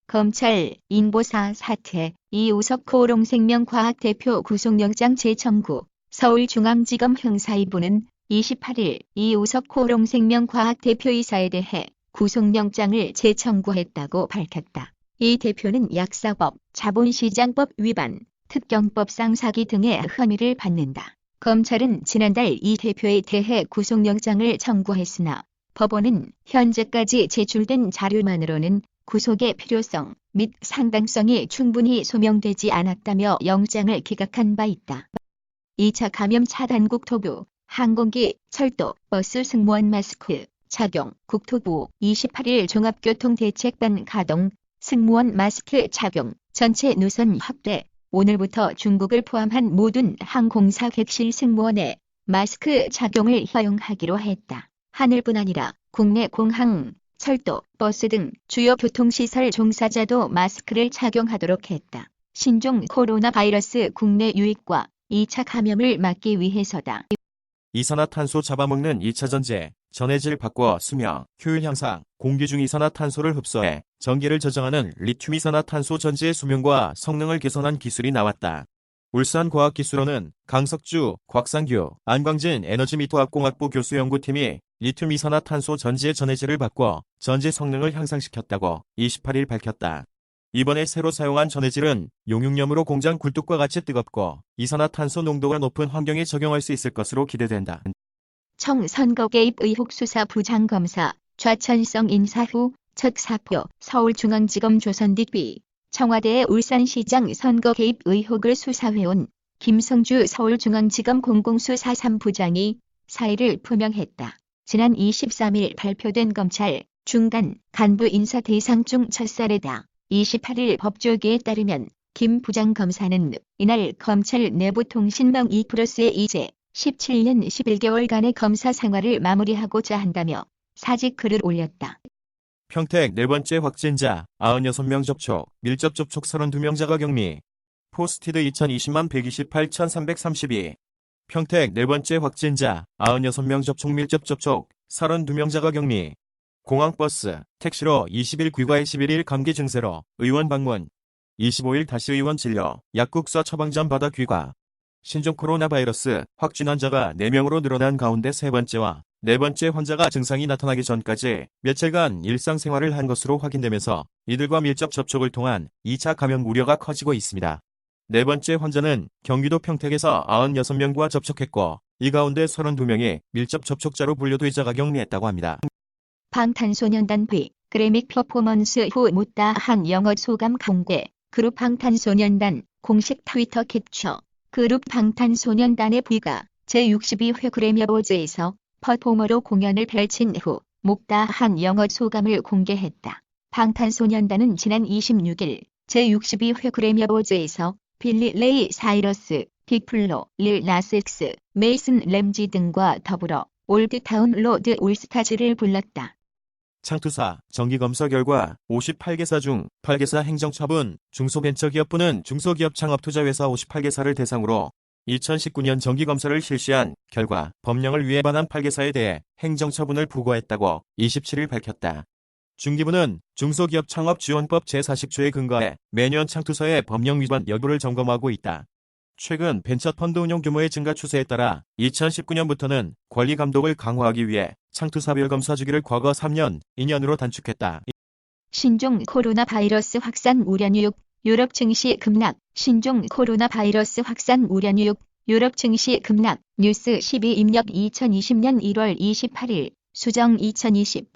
검찰 인보사 사태 이우석 코롱생명과학 대표 구속영장 재청구. 서울중앙지검 형사2부는 28일 이우석 코롱생명과학 대표이사에 대해 구속영장을 재청구했다고 밝혔다. 이 대표는 약사법, 자본시장법 위반, 특경법상 사기 등의 혐의를 받는다. 검찰은 지난달 이 대표에 대해 구속영장을 청구했으나 법원은 현재까지 제출된 자료만으로는 구속의 필요성 및 상당성이 충분히 소명되지 않았다며 영장을 기각한 바 있다. 2차 감염 차단 국토부, 항공기, 철도, 버스 승무원 마스크 착용 국토부 28일 종합교통대책반 가동, 승무원 마스크 착용, 전체 노선 확대, 오늘부터 중국을 포함한 모든 항공사 객실 승무원의 마스크 착용을 허용하기로 했다. 하늘뿐 아니라 국내 공항, 철도, 버스 등 주요 교통시설 종사자도 마스크를 착용하도록 했다. 신종 코로나 바이러스 국내 유입과 2차 감염을 막기 위해서다. 이산화탄소 잡아먹는 2차 전지, 전해질 바꿔 수명, 효율 향상, 공기 중 이산화탄소를 흡수해 전기를 저장하는 리튬 이산화탄소 전지의 수명과 성능을 개선한 기술이 나왔다. 울산과학기술원은 강석주, 곽상규, 안광진 에너지미터학공학부 교수연구팀이 리튬 이산화탄소 전지의 전해질을 바꿔 전지 성능을 향상시켰다고 28일 밝혔다. 이번에 새로 사용한 전해질은 용융염으로 공장 굴뚝과 같이 뜨겁고 이산화탄소 농도가 높은 환경에 적용할 수 있을 것으로 기대된다. 청선거 개입 의혹 수사 부장검사 좌천성 인사 후 첫 사표. 서울중앙지검 조선DB 청와대의 울산시장 선거 개입 의혹을 수사해온 김성주 서울중앙지검 공공수사 3부장이 사의를 표명했다. 지난 23일 발표된 검찰 중간 간부 인사 대상 중 첫 사례다. 28일 법조계에 따르면 김 부장검사는 이날 검찰 내부통신망 2+에 이제 17년 11개월간의 검사 생활을 마무리하고자 한다며 사직 글을 올렸다. 평택 네 번째 확진자 96명 접촉, 밀접 접촉 32명 자가격리. 포스티드 2020만 128,332. 평택 네 번째 확진자 96명 접촉 밀접 접촉 32명 자가격리. 공항버스, 택시로 20일 귀가해 11일 감기 증세로 의원 방문. 25일 다시 의원 진료, 약국서 처방전 받아 귀가. 신종 코로나 바이러스 확진 환자가 4명으로 늘어난 가운데 세 번째와 네 번째 환자가 증상이 나타나기 전까지 며칠간 일상생활을 한 것으로 확인되면서 이들과 밀접 접촉을 통한 2차 감염 우려가 커지고 있습니다. 네 번째 환자는 경기도 평택에서 96명과 접촉했고 이 가운데 32명이 밀접 접촉자로 분류돼 자가격리했다고 합니다. 방탄소년단 V 그래믹 퍼포먼스 후 못다한 영어 소감 공개. 그룹 방탄소년단 공식 트위터 캡처. 그룹 방탄소년단의 V가 제62회 그래미 어워즈에서 퍼포머로 공연을 펼친 후 못다한 영어 소감을 공개했다. 방탄소년단은 지난 26일 제62회 그래미 어워즈에서 빌리 레이 사이러스, 빅플로, 릴 나스 X, 메이슨 램지 등과 더불어 올드타운 로드 올스타즈를 불렀다. 창투사 정기검사 결과 58개사 중 8개사 행정처분, 중소벤처기업부는 중소기업 창업투자회사 58개사를 대상으로 2019년 정기검사를 실시한 결과 법령을 위반한 8개사에 대해 행정처분을 부과했다고 27일 밝혔다. 중기부는 중소기업 창업지원법 제40조에 근거해 매년 창투사의 법령 위반 여부를 점검하고 있다. 최근 벤처펀드 운용 규모의 증가 추세에 따라 2019년부터는 관리 감독을 강화하기 위해 창투사별 검사 주기를 과거 3년, 2년으로 단축했다. 신종 코로나 바이러스 확산 우려 뉴욕, 유럽 증시 급락. 신종 코로나 바이러스 확산 우려 뉴욕, 유럽 증시 급락. 뉴스 12 입력 2020년 1월 28일 수정 2020.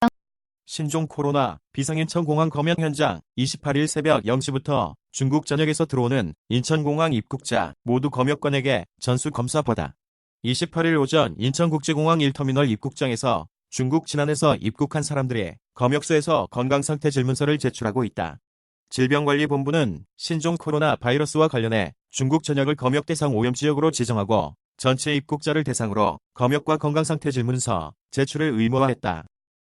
신종 코로나 비상인천 공항 검역 현장 28일 새벽 0시부터 중국 전역에서 들어오는 인천공항 입국자 모두 검역관에게 전수 검사 받아. 28일 오전 인천국제공항 1터미널 입국장에서 중국 진안에서 입국한 사람들이 검역소에서 건강상태 질문서를 제출하고 있다. 질병관리본부는 신종 코로나 바이러스와 관련해 중국 전역을 검역 대상 오염지역으로 지정하고 전체 입국자를 대상으로 검역과 건강상태 질문서 제출을 의무화했다.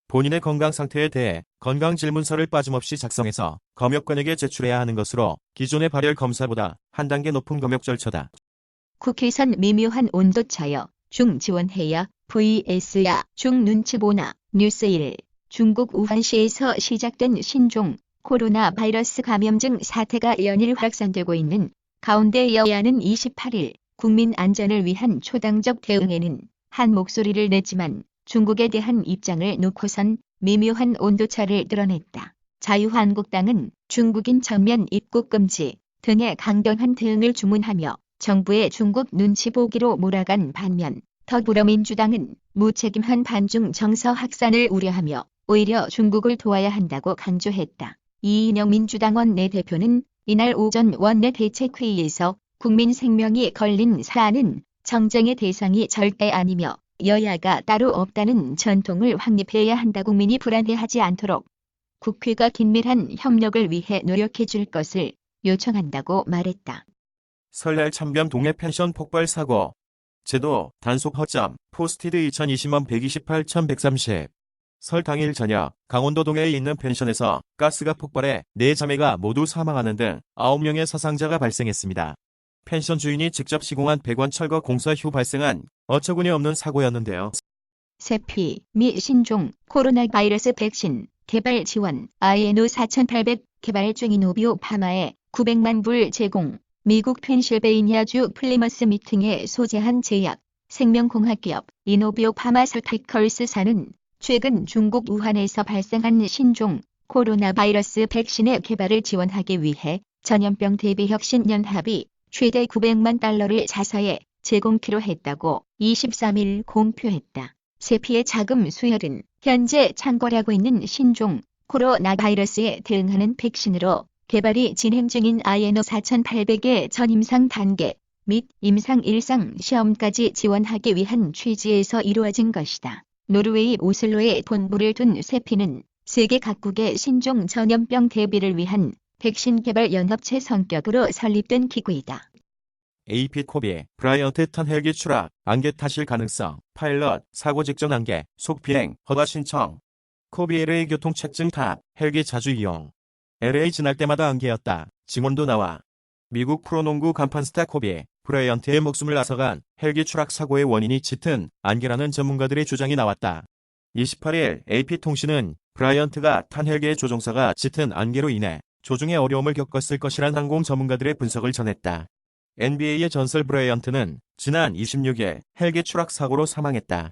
본인의 건강상태에 대해 건강질문서를 빠짐없이 작성해서 검역관에게 제출해야 하는 것으로 기존의 발열 검사보다 한 단계 높은 검역 절차다. 국회선 미묘한 온도차여 중 지원해야 vs야 중 눈치 보나. 뉴스 1. 중국 우한시에서 시작된 신종 코로나 바이러스 감염증 사태가 연일 확산되고 있는 가운데 여야는 28일 국민 안전을 위한 초당적 대응에는 한 목소리를 냈지만 중국에 대한 입장을 놓고선 미묘한 온도차를 드러냈다. 자유한국당은 중국인 전면 입국 금지 등의 강경한 대응을 주문하며 정부의 중국 눈치 보기로 몰아간 반면 더불어민주당은 무책임한 반중 정서 확산을 우려하며 오히려 중국을 도와야 한다고 강조했다. 이인영 민주당 원내대표는 이날 오전 원내대책회의에서 국민 생명이 걸린 사안은 정쟁의 대상이 절대 아니며 여야가 따로 없다는 전통을 확립해야 한다. 국민이 불안해하지 않도록 국회가 긴밀한 협력을 위해 노력해 줄 것을 요청한다고 말했다. 설날 참변 동해 펜션 폭발 사고. 제도 단속 허점 포스티드 2020만 128,130. 설 당일 저녁 강원도 동해에 있는 펜션에서 가스가 폭발해 4자매가 모두 사망하는 등 9명의 사상자가 발생했습니다. 펜션 주인이 직접 시공한 배관 철거 공사 후 발생한 어처구니 없는 사고였는데요. 세피 미 신종 코로나 바이러스 백신 개발 지원 INO 4800 개발 중 이노비오 파마에 900만 불 제공. 미국 펜실베이니아주 플리머스 미팅에 소재한 제약 생명공학기업 이노비오 파마스티컬스사는 최근 중국 우한에서 발생한 신종 코로나 바이러스 백신의 개발을 지원하기 위해 전염병 대비 혁신 연합이 최대 900만 달러를 자사에 제공키로 했다고 23일 공표했다. 세피의 자금 수혈은 현재 창궐하고 있는 신종 코로나 바이러스에 대응하는 백신으로 개발이 진행 중인 INO 4800의 전임상 단계 및 임상 1상 시험까지 지원하기 위한 취지에서 이루어진 것이다. 노르웨이 오슬로에 본부를 둔 세피는 세계 각국의 신종 전염병 대비를 위한 백신 개발 연합체 성격으로 설립된 기구이다. AP 코비 브라이언트 탄 헬기 추락 안개 타실 가능성 파일럿 사고 직전 안개 속비행 허가 신청 코비 LA 교통체증 탑 헬기 자주 이용 LA 지날 때마다 안개였다. 증언도 나와. 미국 프로농구 간판 스타 코비 브라이언트의 목숨을 앗아간 헬기 추락 사고의 원인이 짙은 안개라는 전문가들의 주장이 나왔다. 28일 AP통신은 브라이언트가 탄 헬기의 조종사가 짙은 안개로 인해 조종에 어려움을 겪었을 것이란 항공 전문가들의 분석을 전했다. NBA의 전설 브라이언트는 지난 26일 헬기 추락 사고로 사망했다.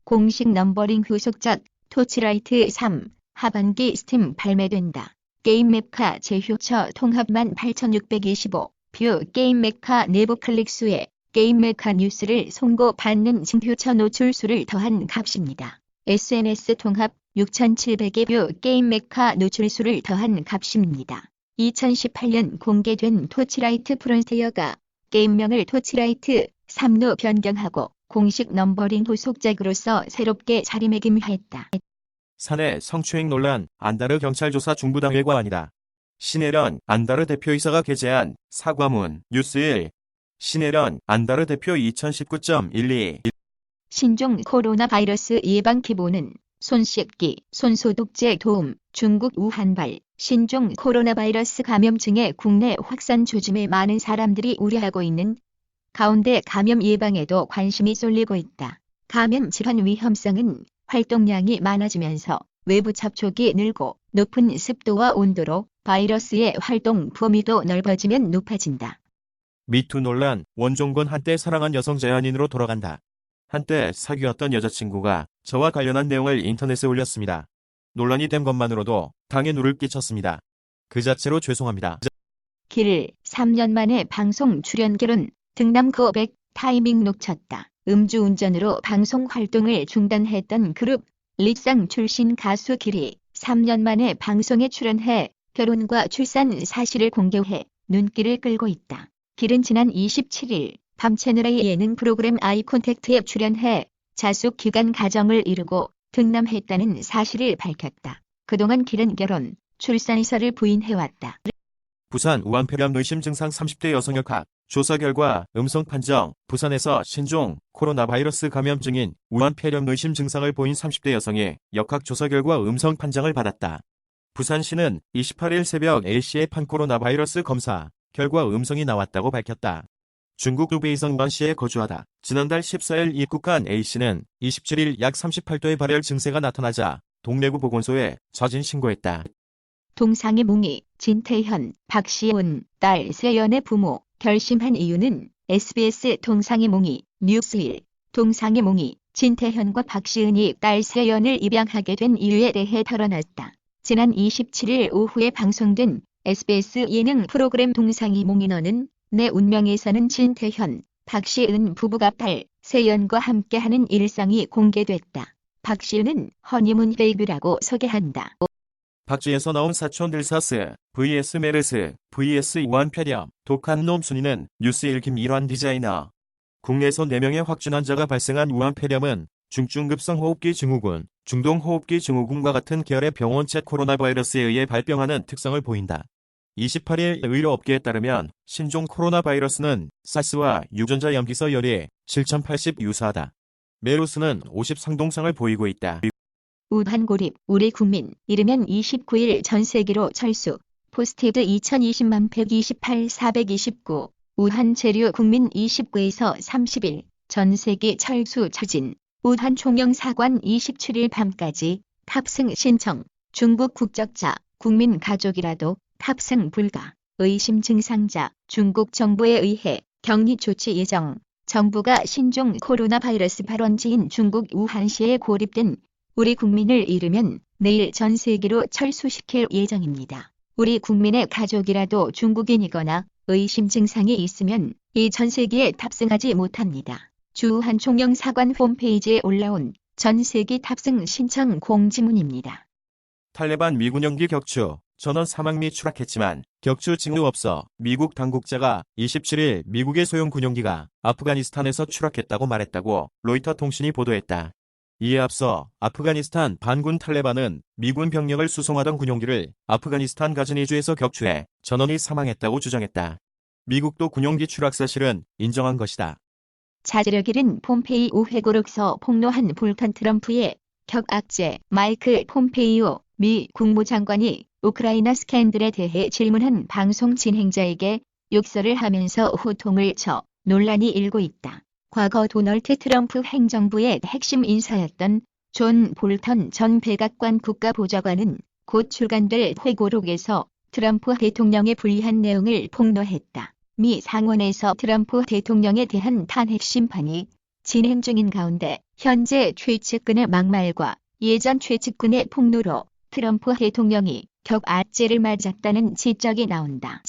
공식 넘버링 후속작 토치라이트 3 하반기 스팀 발매된다. 게임 메카 제휴처 통합 18,625 뷰 게임 메카 내부 클릭수에 게임 메카 뉴스를 송고받는 징표처 노출수를 더한 값입니다. SNS 통합 6,700의 뷰 게임 메카 노출수를 더한 값입니다. 2018년 공개된 토치라이트 프론티어가 게임명을 토치라이트 3로 변경하고 공식 넘버링 후속작으로서 새롭게 자리매김했다. 사내 성추행 논란 안다르 경찰 조사 중부 당일과 아니다. 신혜련 안다르 대표이사가 게재한 사과문 뉴스1 신혜련 안다르 대표 2019.12 신종 코로나 바이러스 예방 기본은 손 씻기, 손 소독제 도움, 중국 우한발 신종 코로나 바이러스 감염증의 국내 확산 조짐에 많은 사람들이 우려하고 있는 가운데 감염 예방에도 관심이 쏠리고 있다. 감염 질환 위험성은 활동량이 많아지면서 외부 접촉이 늘고 높은 습도와 온도로 바이러스의 활동 범위도 넓어지면 높아진다. 미투 논란 원종건 한때 사랑한 여성 제한인으로 돌아간다. 한때 사귀었던 여자친구가 저와 관련한 내용을 인터넷에 올렸습니다. 논란이 된 것만으로도 당에 누를 끼쳤습니다. 그 자체로 죄송합니다. 길 3년 만에 방송 출연 결혼 등남 고백 타이밍 놓쳤다. 음주운전으로 방송 활동을 중단했던 그룹 릭상 출신 가수 길이 3년 만에 방송에 출연해 결혼과 출산 사실을 공개해 눈길을 끌고 있다. 길은 지난 27일 밤 채널A 예능 프로그램 아이 콘택트에 출연해 자숙 기간 가정을 이루고 등남했다는 사실을 밝혔다. 그동안 길은 결혼, 출산 이사를 부인해왔다. 부산 우한 폐렴 의심 증상 30대 여성 역학 조사 결과 음성 판정. 부산에서 신종 코로나 바이러스 감염증인 우한 폐렴 의심 증상을 보인 30대 여성이 역학 조사 결과 음성 판정을 받았다. 부산시는 28일 새벽 A씨의 판코로나 바이러스 검사 결과 음성이 나왔다고 밝혔다. 중국 루베이성 우한시에 거주하다 지난달 14일 입국한 A씨는 27일 약 38도의 발열 증세가 나타나자 동래구 보건소에 자진 신고했다. 동상의 몽이 진태현, 박시은, 딸 세연의 부모. 결심한 이유는 SBS 동상의 몽이 뉴스1 동상의 몽이 진태현과 박시은이 딸 세연을 입양하게 된 이유에 대해 털어놨다. 지난 27일 오후에 방송된 SBS 예능 프로그램 동상의 몽이 너는 내 운명에서는 진태현, 박시은 부부가 딸 세연과 함께하는 일상이 공개됐다. 박시은은 허니문 베이비라고 소개한다. 박쥐에서 나온 사촌 들사스, vs 메르스, vs 우한폐렴, 독한 놈 순위는 뉴스 읽힘 일환 디자이너. 국내에서 4명의 확진 환자가 발생한 우한폐렴은 중증급성 호흡기 증후군, 중동호흡기 증후군과 같은 계열의 병원체 코로나 바이러스에 의해 발병하는 특성을 보인다. 28일 의료업계에 따르면 신종 코로나 바이러스는 사스와 유전자 염기서 열이 7080 유사하다. 메르스는 50 상동성을 보이고 있다. 우한 고립, 우리 국민, 이르면 29일 전 세계로 철수. 포스티드 2020만 128 429. 우한 체류 국민 29에서 30일, 전 세계 철수 추진. 우한 총영사관 27일 밤까지 탑승 신청. 중국 국적자, 국민 가족이라도 탑승 불가. 의심 증상자, 중국 정부에 의해 격리 조치 예정. 정부가 신종 코로나 바이러스 발원지인 중국 우한시에 고립된 우리 국민을 이르면 내일 전 세계로 철수시킬 예정입니다. 우리 국민의 가족이라도 중국인이거나 의심 증상이 있으면 이 전 세계에 탑승하지 못합니다. 주한 총영사관 홈페이지에 올라온 전 세계 탑승 신청 공지문입니다. 탈레반 미군 연기 격추, 전원 사망 및 추락했지만 격추 징후 없어 미국 당국자가 27일 미국의 소형 군용기가 아프가니스탄에서 추락했다고 말했다고 로이터 통신이 보도했다. 이에 앞서 아프가니스탄 반군 탈레반은 미군 병력을 수송하던 군용기를 아프가니스탄 가즈니주에서 격추해 전원이 사망했다고 주장했다. 미국도 군용기 추락 사실은 인정한 것이다. 자제력 잃은 폼페이오 회고록서 폭로한 불판 트럼프의 격악제. 마이크 폼페이오 미 국무장관이 우크라이나 스캔들에 대해 질문한 방송 진행자에게 욕설을 하면서 호통을 쳐 논란이 일고 있다. 과거 도널드 트럼프 행정부의 핵심 인사였던 존 볼턴 전 백악관 국가보좌관은 곧 출간될 회고록에서 트럼프 대통령에 불리한 내용을 폭로했다. 미 상원에서 트럼프 대통령에 대한 탄핵 심판이 진행 중인 가운데 현재 최측근의 막말과 예전 최측근의 폭로로 트럼프 대통령이 격압제를 맞았다는 지적이 나온다.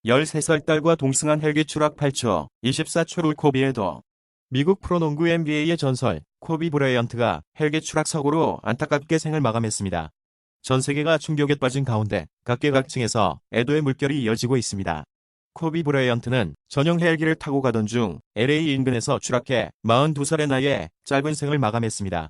13살 딸과 동승한 헬기 추락 8초, 24초 룰 코비에도. 미국 프로농구 NBA의 전설, 코비 브라이언트가 헬기 추락 사고로 안타깝게 생을 마감했습니다. 전 세계가 충격에 빠진 가운데 각계각층에서 애도의 물결이 이어지고 있습니다. 코비 브라이언트는 전용 헬기를 타고 가던 중 LA 인근에서 추락해 42살의 나이에 짧은 생을 마감했습니다.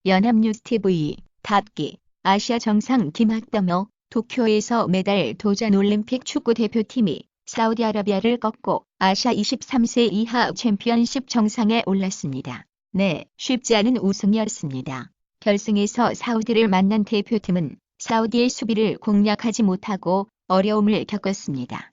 연합뉴스TV, 답기, 아시아 정상 김학더머, 도쿄에서 메달 도전 올림픽 축구 대표팀이 사우디아라비아를 꺾고 아시아 23세 이하 챔피언십 정상에 올랐습니다. 네, 쉽지 않은 우승이었습니다. 결승에서 사우디를 만난 대표팀은 사우디의 수비를 공략하지 못하고 어려움을 겪었습니다.